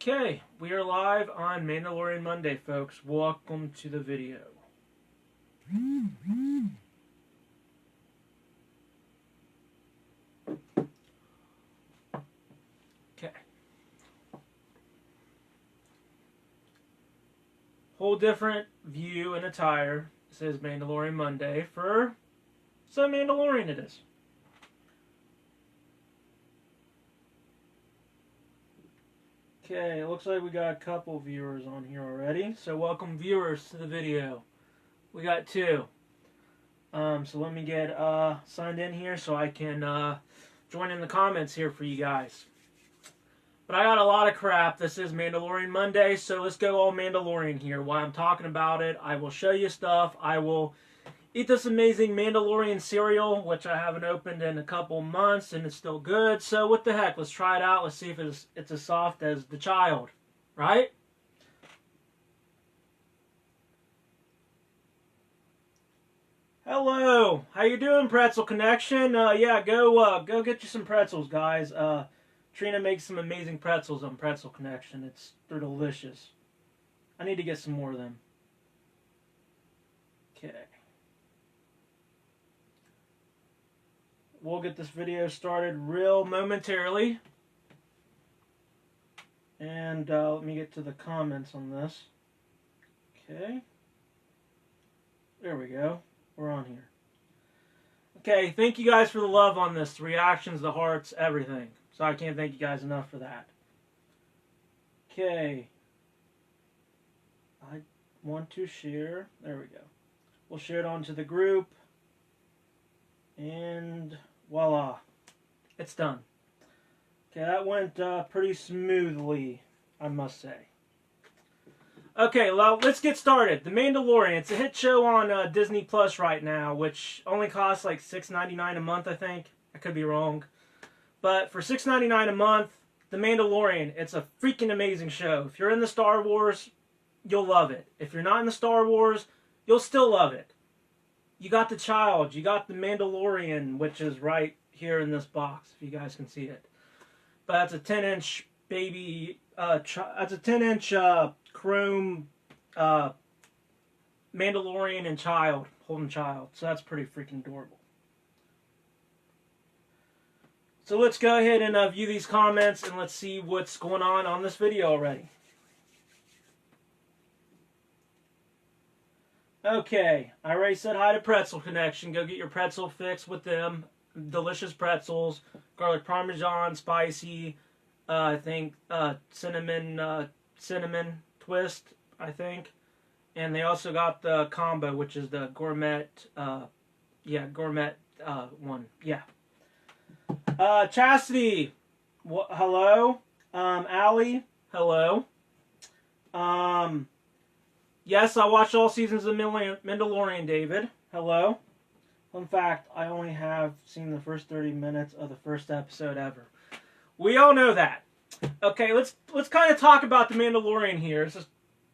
Okay, we are live on Mandalorian Monday, folks. Welcome to the video. Okay. Whole different view and attire. It says Mandalorian Monday for some Mandalorian it is. Okay, it looks like we got a couple viewers on here already. So welcome viewers to the video. We got two. So let me get signed in here so I can join in the comments here for you guys. But I got a lot of crap. This is Mandalorian Monday, so let's go all Mandalorian here. While I'm talking about it, I will show you stuff. I will eat this amazing Mandalorian cereal, which I haven't opened in a couple months, and it's still good. So what the heck? Let's try it out. Let's see if it's as soft as the child, right? Hello, how you doing, Pretzel Connection? Yeah, go get you some pretzels, guys. Trina makes some amazing pretzels on Pretzel Connection. They're delicious. I need to get some more of them. Okay. We'll get this video started real momentarily. And let me get to the comments on this. Okay. There we go. We're on here. Okay, thank you guys for the love on this. The reactions, the hearts, everything. So I can't thank you guys enough for that. Okay. I want to share. There we go. We'll share it onto the group. And voila. It's done. Okay, that went pretty smoothly, I must say. Okay, well, let's get started. The Mandalorian. It's a hit show on Disney Plus right now, which only costs like $6.99 a month, I think. I could be wrong. But for $6.99 a month, The Mandalorian, it's a freaking amazing show. If you're in the Star Wars, you'll love it. If you're not in the Star Wars, you'll still love it. You got the child. You got the Mandalorian, which is right here in this box, if you guys can see it. But that's a 10-inch baby. That's a 10-inch chrome Mandalorian and child, holding child. So that's pretty freaking adorable. So let's go ahead and view these comments and let's see what's going on this video already. Okay, I already said hi to Pretzel Connection. Go get your pretzel fix with them. Delicious pretzels, garlic parmesan, spicy, I think cinnamon twist, I think. And they also got the combo, which is the gourmet, gourmet one, yeah. Chastity, hello. Allie, hello. Yes, I watched all seasons of Mandalorian, David. Hello. In fact, I only have seen the first 30 minutes of the first episode ever. We all know that. Okay, let's kind of talk about the Mandalorian here. This is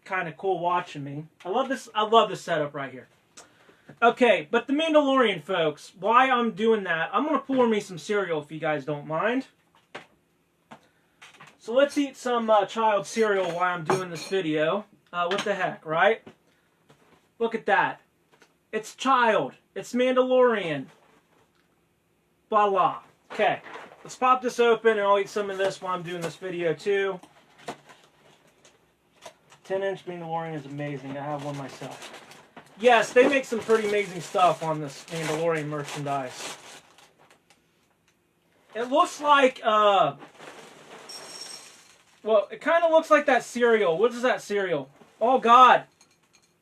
kind of cool watching me. I love this setup right here. Okay, but the Mandalorian, folks, why I'm doing that, I'm going to pour me some cereal if you guys don't mind. So let's eat some child cereal while I'm doing this video. What the heck, right? Look at that. It's child. It's Mandalorian. Voila. Okay, let's pop this open and I'll eat some of this while I'm doing this video too. 10-inch Mandalorian is amazing. I have one myself. Yes, they make some pretty amazing stuff on this Mandalorian merchandise. It looks like, well, it kind of looks like that cereal. What is that cereal? Oh, God.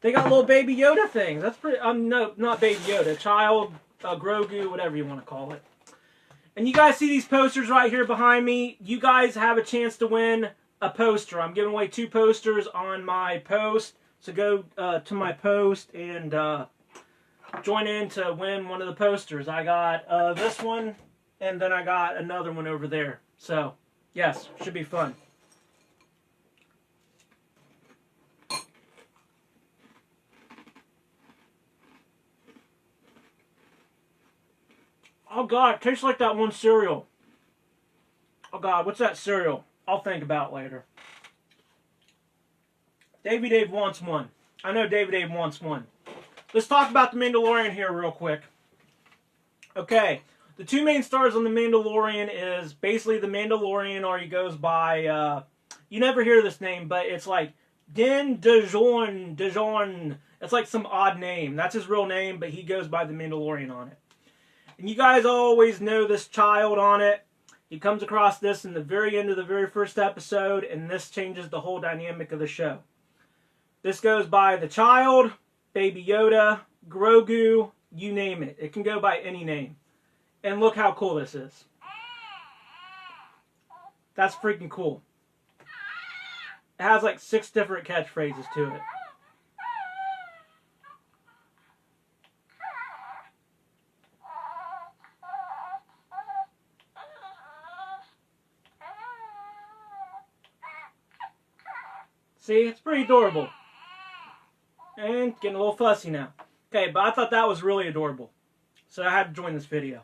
They got little Baby Yoda things. That's pretty, no, not Baby Yoda. Child, Grogu, whatever you want to call it. And you guys see these posters right here behind me? You guys have a chance to win a poster. I'm giving away 2 posters on my post. So go to my post and join in to win one of the posters. I got this one, and then I got another one over there. So, yes, should be fun. Oh, God, it tastes like that one cereal. Oh, God, what's that cereal? I'll think about it later. Davey Dave wants one. I know Davey Dave wants one. Let's talk about the Mandalorian here real quick. Okay, the two main stars on the Mandalorian is basically the Mandalorian, or he goes by, you never hear this name, but it's like Din Djarin. It's like some odd name. That's his real name, but he goes by the Mandalorian on it. And you guys always know this child on it. He comes across this in the very end of the very first episode, and this changes the whole dynamic of the show. This goes by the child, Baby Yoda, Grogu, you name it. It can go by any name. And look how cool this is. That's freaking cool. It has like 6 different catchphrases to it. See, it's pretty adorable. And getting a little fussy now. Okay, but I thought that was really adorable. So I had to join this video.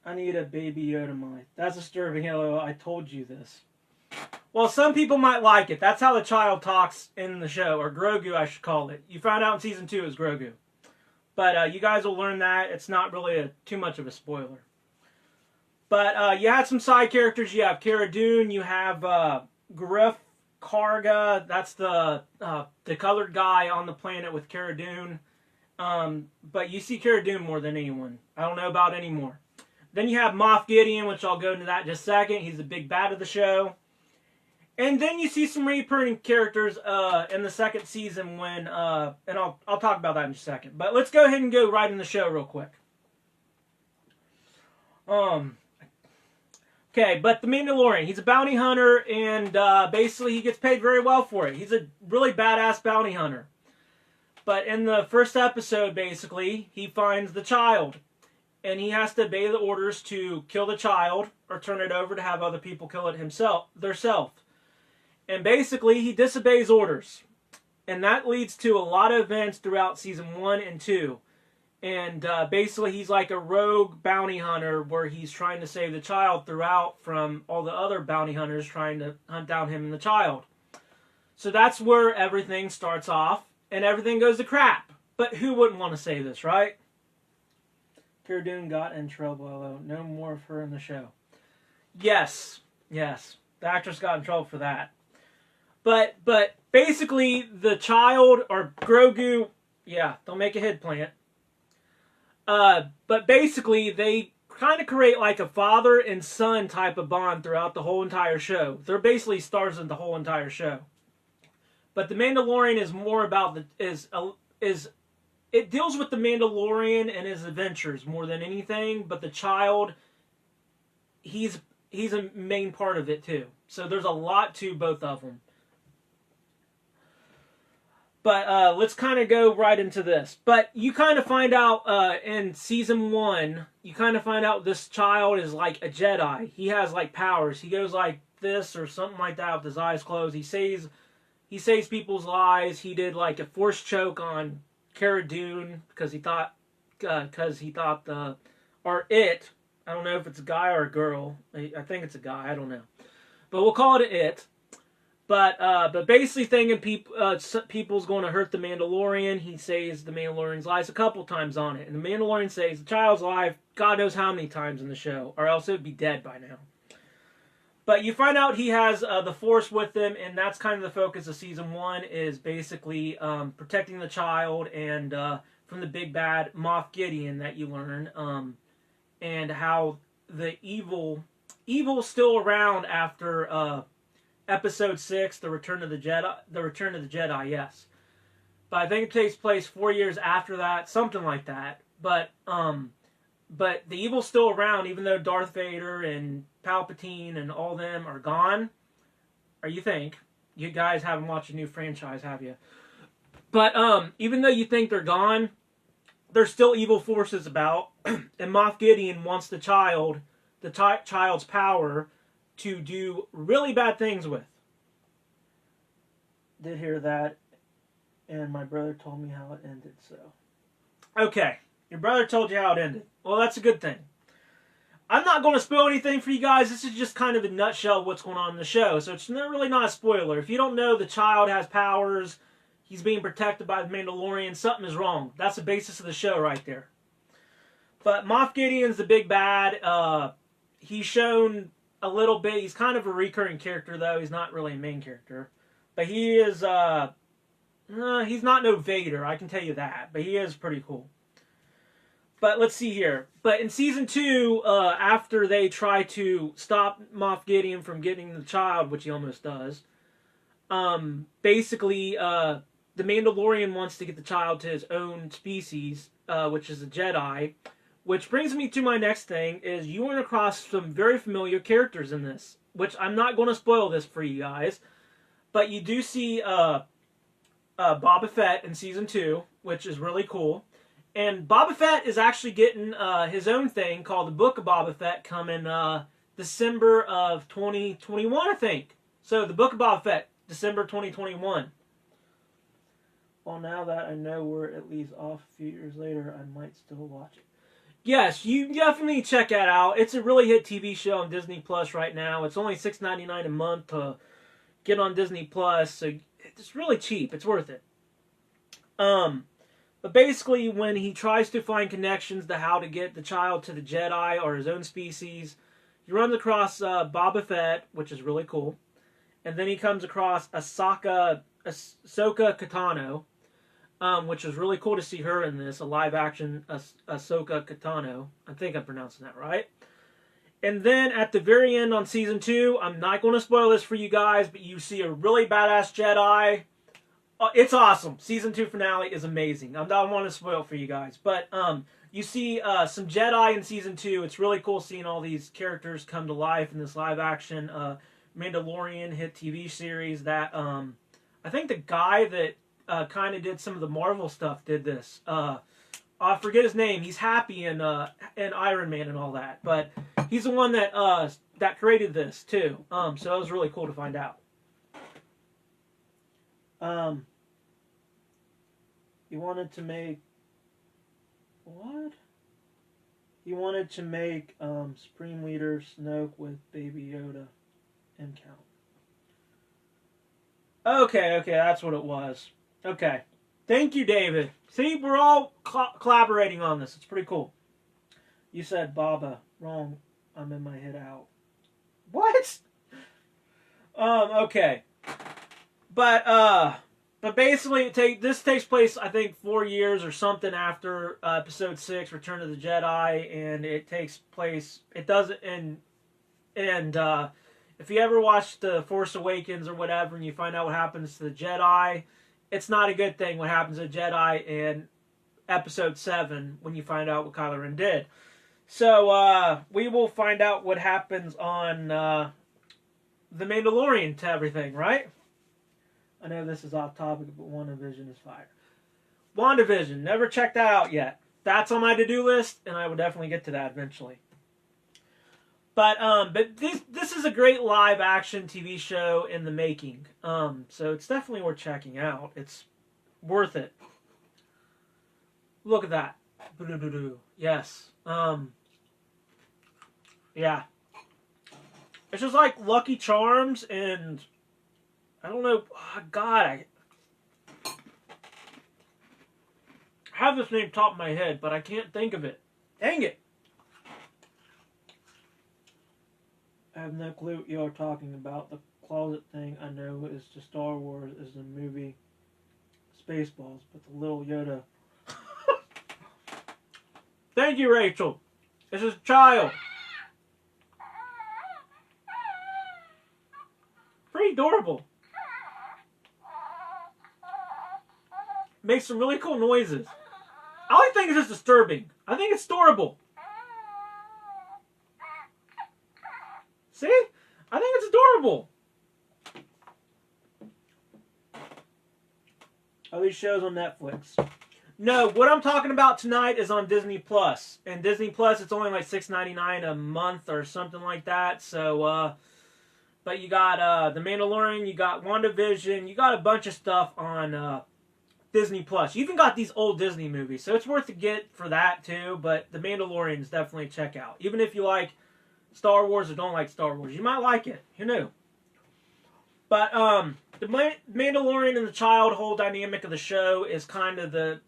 I need a Baby Yoda mic. That's disturbing. Hello, I told you this. Well, some people might like it. That's how the child talks in the show. Or Grogu, I should call it. You found out in Season 2 it was Grogu. But you guys will learn that. It's not really too much of a spoiler. But you had some side characters. You have Cara Dune. You have Griff Karga. That's the colored guy on the planet with Cara Dune. But you see Cara Dune more than anyone. I don't know about any more. Then you have Moff Gideon, which I'll go into that in just a second. He's the big bad of the show. And then you see some recurring characters in the second season when, and I'll talk about that in just a second. But let's go ahead and go right in the show real quick. Okay, but the Mandalorian, he's a bounty hunter, and basically he gets paid very well for it. He's a really badass bounty hunter. But in the first episode, basically, he finds the child. And he has to obey the orders to kill the child or turn it over to have other people kill it theirself. And basically, he disobeys orders. And that leads to a lot of events throughout Season 1 and 2. And basically, he's like a rogue bounty hunter where he's trying to save the child throughout from all the other bounty hunters trying to hunt down him and the child. So that's where everything starts off, and everything goes to crap. But who wouldn't want to say this, right? Cara Dune got in trouble, although no more of her in the show. Yes. The actress got in trouble for that. But basically, the child, or Grogu, yeah, don't make a head plant. But basically, they kind of create like a father and son type of bond throughout the whole entire show. They're basically stars in the whole entire show. But the Mandalorian is more about it deals with the Mandalorian and his adventures more than anything. But the child, he's a main part of it too. So there's a lot to both of them. But let's kind of go right into this. But you kind of find out in Season 1, you kind of find out this child is like a Jedi. He has like powers. He goes like this or something like that with his eyes closed. He saves people's lives. He did like a force choke on Cara Dune because he thought I don't know if it's a guy or a girl. I think it's a guy. I don't know. But we'll call it it. But basically thinking people's going to hurt the Mandalorian. He saves the Mandalorian's lives a couple times on it. And the Mandalorian saves the child's life God knows how many times in the show. Or else it would be dead by now. But you find out he has the Force with him. And that's kind of the focus of Season 1. Is basically protecting the child. And from the big bad Moff Gideon that you learn. And how the evil's still around after... Episode 6, The Return of the Jedi, yes. But I think it takes place 4 years after that, something like that. But the evil's still around, even though Darth Vader and Palpatine and all them are gone. Or you think. You guys haven't watched a new franchise, have you? But even though you think they're gone, there's still evil forces about. And Moff Gideon wants the child's power to do really bad things with. Did hear that, and my brother told me how it ended, so. Okay, your brother told you how it ended. Well, that's a good thing. I'm not going to spoil anything for you guys. This is just kind of a nutshell of what's going on in the show. So it's really not a spoiler. If you don't know the child has powers, he's being protected by the Mandalorian, something is wrong. That's the basis of the show right there. But Moff Gideon's the big bad. He's shown a little bit. He's kind of a recurring character, though. He's not really a main character. But he is... he's not no Vader, I can tell you that. But he is pretty cool. But let's see here. But in Season 2, after they try to stop Moff Gideon from getting the child, which he almost does, basically, the Mandalorian wants to get the child to his own species, which is a Jedi. Which brings me to my next thing, is you run across some very familiar characters in this. Which I'm not going to spoil this for you guys. But you do see Boba Fett in Season 2, which is really cool. And Boba Fett is actually getting his own thing called the Book of Boba Fett coming December of 2021, I think. So the Book of Boba Fett, December 2021. Well, now that I know we're at least off a few years later, I might still watch it. Yes, you definitely check that out. It's a really hit TV show on Disney Plus right now. It's only $6.99 a month to get on Disney Plus, so it's really cheap. It's worth it. But basically, when he tries to find connections to how to get the child to the Jedi or his own species, he runs across Boba Fett, which is really cool. And then he comes across Ahsoka Tano, which is really cool to see her in this, a live-action Ahsoka Tano. I think I'm pronouncing that right. And then at the very end on Season 2, I'm not going to spoil this for you guys, but you see a really badass Jedi. It's awesome. Season 2 finale is amazing. I don't want to spoil for you guys. But you see some Jedi in Season 2. It's really cool seeing all these characters come to life in this live-action Mandalorian hit TV series that I think the guy that kind of did some of the Marvel stuff did this. I forget his name. He's Happy in Iron Man and all that. But he's the one that created this, too. So it was really cool to find out. You wanted to make... What? You wanted to make Supreme Leader Snoke with Baby Yoda and Count. Okay, that's what it was. Okay. Thank you, David. See, we're all collaborating on this. It's pretty cool. You said Baba. Wrong. I'm in my head out. What? Okay. But basically, this takes place, I think, 4 years or something after Episode 6, Return of the Jedi, and it takes place, it doesn't, and if you ever watch The Force Awakens or whatever, and you find out what happens to the Jedi, it's not a good thing what happens to the Jedi in Episode 7 when you find out what Kylo Ren did. So, we will find out what happens on The Mandalorian to everything, right? I know this is off topic, but WandaVision is fire. WandaVision, never checked that out yet. That's on my to-do list, and I will definitely get to that eventually. But this is a great live-action TV show in the making. So it's definitely worth checking out. It's worth it. Look at that. Yes. Yeah. It's just like Lucky Charms and... I don't know. Oh, God, I have this name top of my head, but I can't think of it. Dang it. I have no clue what you're talking about. The closet thing I know is to Star Wars is the movie Spaceballs, but the little Yoda. Thank you, Rachel. This is a child. Pretty adorable. Makes some really cool noises. I only think it's just disturbing. I think it's adorable. See? I think it's adorable. Are these shows on Netflix? No, what I'm talking about tonight is on Disney Plus. And Disney Plus, it's only like $6.99 a month or something like that. So, but you got The Mandalorian, you got WandaVision, you got a bunch of stuff on Disney Plus. You even got these old Disney movies, so it's worth to get for that too. But The Mandalorian is definitely a check out. Even if you like Star Wars or don't like Star Wars. You might like it. Who knew? But the Mandalorian and the child whole dynamic of the show is kind of the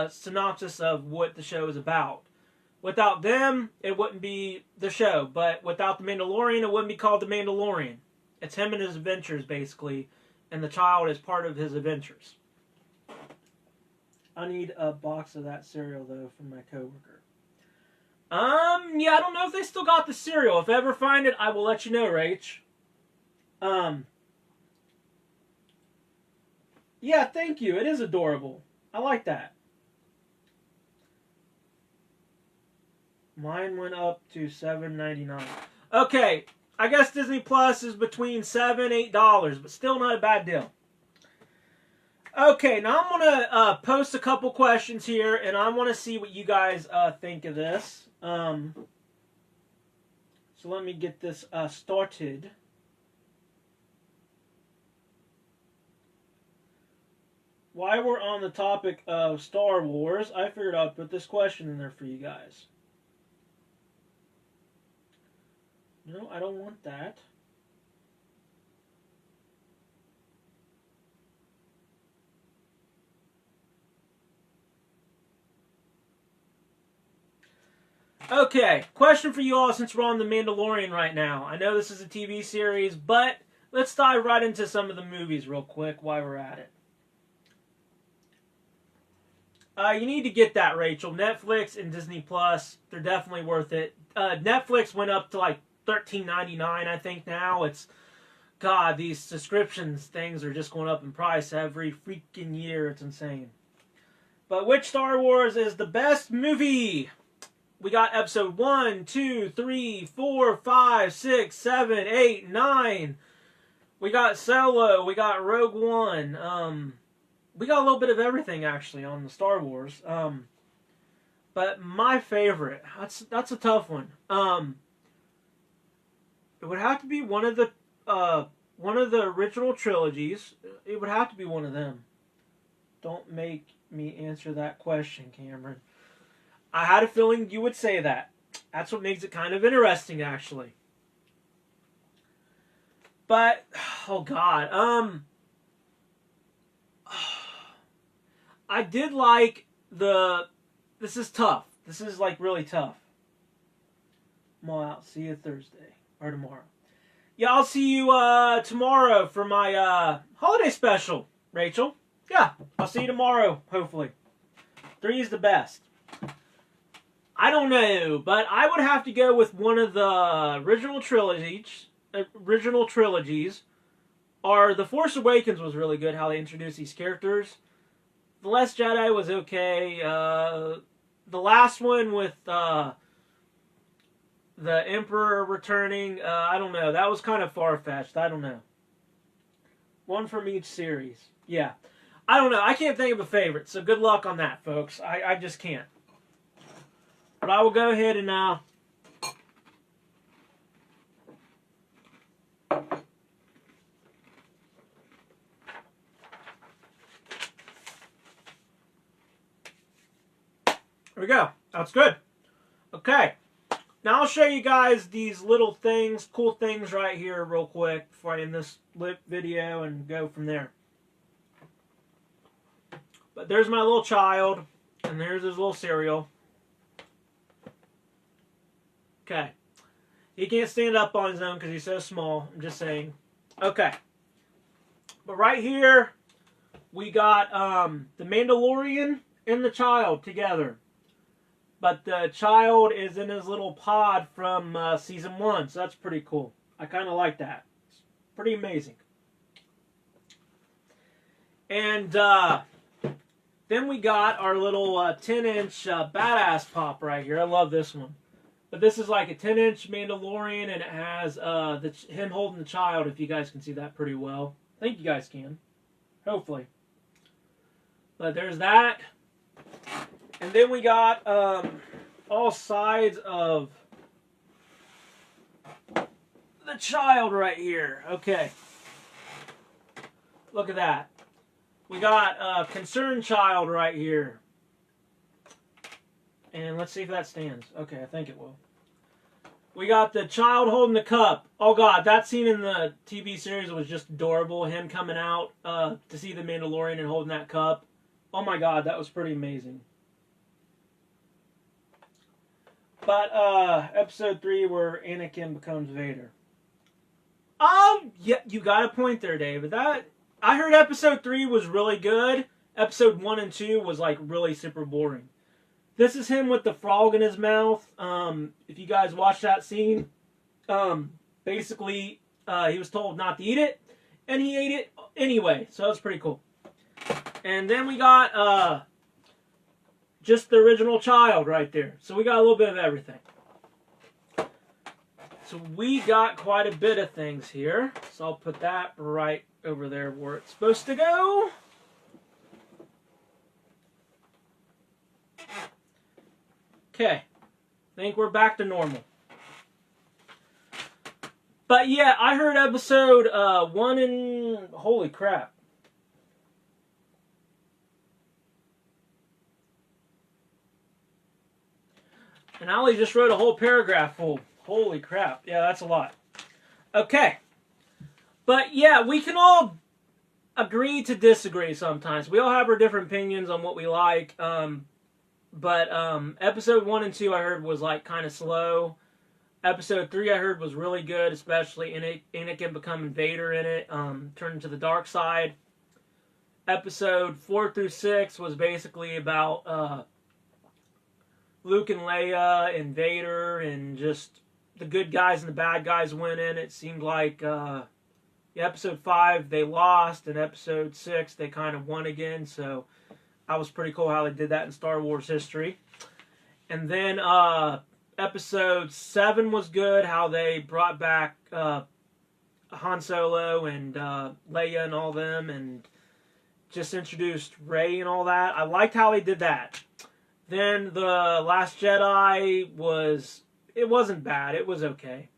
synopsis of what the show is about. Without them, it wouldn't be the show. But without the Mandalorian, it wouldn't be called the Mandalorian. It's him and his adventures, basically. And the child is part of his adventures. I need a box of that cereal, though, from my coworker. Yeah, I don't know if they still got the cereal. If I ever find it, I will let you know, Rach. Yeah, thank you. It is adorable. I like that. Mine went up to $7.99. Okay, I guess Disney Plus is between $7 and $8, but still not a bad deal. Okay, now I'm going to post a couple questions here, and I want to see what you guys think of this. So let me get this started. While we're on the topic of Star Wars, I figured I'd put this question in there for you guys. No, I don't want that. Okay, question for you all since we're on The Mandalorian right now. I know this is a TV series, but let's dive right into some of the movies real quick while we're at it. You need to get that, Rachel. Netflix and Disney Plus, they're definitely worth it. Netflix went up to like $13.99, I think now. It's, God, these subscriptions things are just going up in price every freaking year. It's insane. But which Star Wars is the best movie? We got episode 1, 2, 3, 4, 5, 6, 7, 8, 9. We got Solo. We got Rogue One. We got a little bit of everything, actually, on the Star Wars. But my favorite, that's a tough one. It would have to be one of the original trilogies. It would have to be one of them. Don't make me answer that question, Cameron. I had a feeling you would say that. That's what makes it kind of interesting, actually. But, oh God, I did like this is tough. This is like really tough. I'm all out. See you Thursday or tomorrow. Yeah, I'll see you tomorrow for my holiday special, Rachel. Yeah, I'll see you tomorrow, hopefully. 3 is the best. I don't know, but I would have to go with one of the original trilogies. Or The Force Awakens was really good, how they introduced these characters. The Last Jedi was okay. The last one with the Emperor returning, I don't know. That was kind of far-fetched. I don't know. One from each series. Yeah. I don't know. I can't think of a favorite, so good luck on that, folks. I just can't. But I will go ahead and there we go. That's good. Okay. Now I'll show you guys these little things, cool things right here real quick before I end this video and go from there. But there's my little child, and there's his little cereal. Okay. He can't stand up on his own because he's so small. I'm just saying. Okay. But right here, we got the Mandalorian and the child together. But the child is in his little pod from season 1, so that's pretty cool. I kind of like that. It's pretty amazing. And then we got our little 10-inch badass pop right here. I love this one. But this is like a 10-inch Mandalorian, and it has him holding the child, if you guys can see that pretty well. I think you guys can. Hopefully. But there's that. And then we got all sides of the child right here. Okay. Look at that. We got a concerned child right here. And let's see if that stands. Okay, I think it will. We got the child holding the cup. Oh god, that scene in the TV series was just adorable. Him coming out to see the Mandalorian and holding that cup. Oh my god, that was pretty amazing. But episode 3 where Anakin becomes Vader. Yeah, you got a point there, David. That I heard episode 3 was really good. Episode 1 and 2 was like really super boring. This is him with the frog in his mouth. If you guys watch that scene, basically he was told not to eat it, and he ate it anyway. So that was pretty cool. And then we got just the original child right there. So we got a little bit of everything. So we got quite a bit of things here. So I'll put that right over there where it's supposed to go. Okay, I think we're back to normal. But yeah, I heard episode 1 and... Holy crap. And I only just wrote a whole paragraph full. Holy crap. Yeah, that's a lot. Okay. But yeah, we can all agree to disagree sometimes. We all have our different opinions on what we like. But episode 1 and 2 I heard was like kind of slow. Episode 3 I heard was really good, especially Anakin becoming Vader in it, turning to the dark side. Episode 4 through 6 was basically about Luke and Leia and Vader and just the good guys and the bad guys winning. It seemed like episode 5 they lost, and episode 6 they kind of won again, so that was pretty cool how they did that in Star Wars history. And then episode 7 was good, how they brought back Han Solo and Leia and all them, and just introduced Rey and all that. I liked how they did that. Then the Last Jedi wasn't bad. It was okay.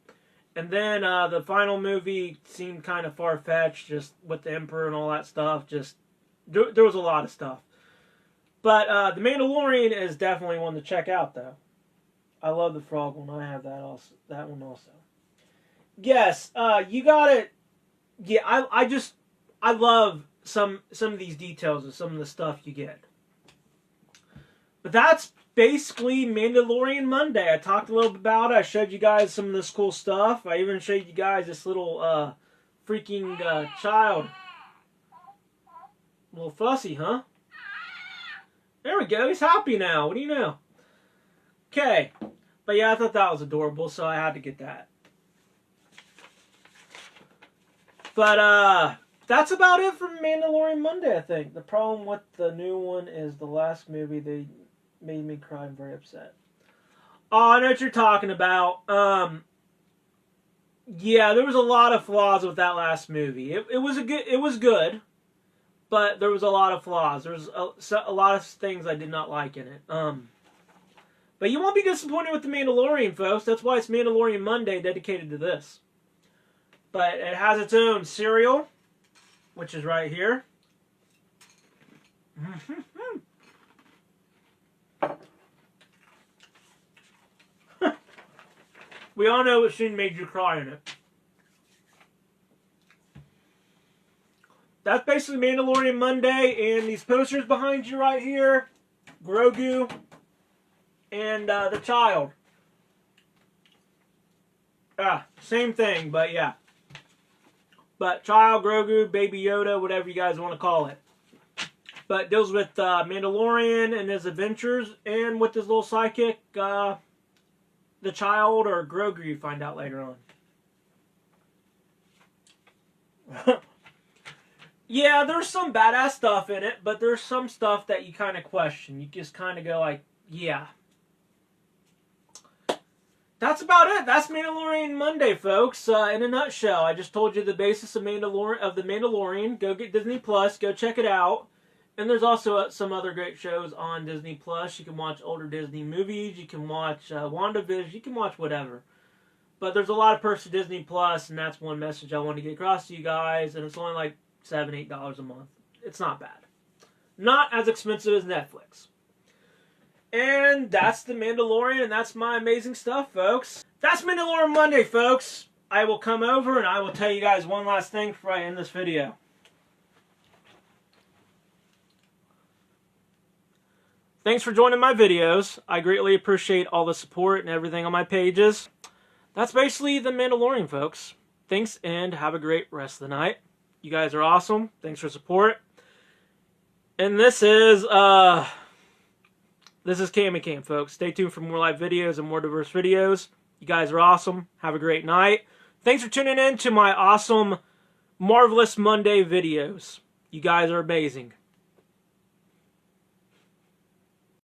And then the final movie seemed kind of far-fetched, just with the Emperor and all that stuff. Just there was a lot of stuff. But The Mandalorian is definitely one to check out, though. I love the frog one. I have that also. That one also. Yes, you got it. Yeah, I love some of these details of some of the stuff you get. But that's basically Mandalorian Monday. I talked a little bit about it. I showed you guys some of this cool stuff. I even showed you guys this little freaking child. A little fussy, huh? There we go. He's happy now. What do you know? Okay. But yeah, I thought that was adorable, so I had to get that. But that's about it for Mandalorian Monday, I think. The problem with the new one is the last movie, they made me cry. I'm very upset. Oh, I know what you're talking about. Yeah, there was a lot of flaws with that last movie. It was good, but there was a lot of flaws. There was a lot of things I did not like in it. But you won't be disappointed with The Mandalorian, folks. That's why it's Mandalorian Monday, dedicated to this. But it has its own cereal, which is right here. We all know what scene made you cry in it. That's basically Mandalorian Monday, and these posters behind you right here, Grogu and the child. Same thing, but yeah. But child, Grogu, Baby Yoda, whatever you guys want to call it. But it deals with Mandalorian and his adventures, and with his little sidekick, the child, or Grogu, you find out later on. Yeah, there's some badass stuff in it, but there's some stuff that you kind of question. You just kind of go like, yeah. That's about it. That's Mandalorian Monday, folks. In a nutshell, I just told you the basis of the Mandalorian. Go get Disney Plus. Go check it out. And there's also some other great shows on Disney Plus. You can watch older Disney movies. You can watch WandaVision. You can watch whatever. But there's a lot of perks to Disney Plus, and that's one message I want to get across to you guys. And it's only like $7, $8 a month. It's not bad. Not as expensive as Netflix. And that's the Mandalorian, and that's my amazing stuff, folks. That's Mandalorian Monday, folks. I will come over and I will tell you guys one last thing before I end this video. Thanks for joining my videos. I greatly appreciate all the support and everything on my pages. That's basically the Mandalorian, folks. Thanks, and have a great rest of the night. You guys are awesome. Thanks for support. And this is Cammy Cam, folks. Stay tuned for more live videos and more diverse videos. You guys are awesome. Have a great night. Thanks for tuning in to my awesome, marvelous Monday videos. You guys are amazing.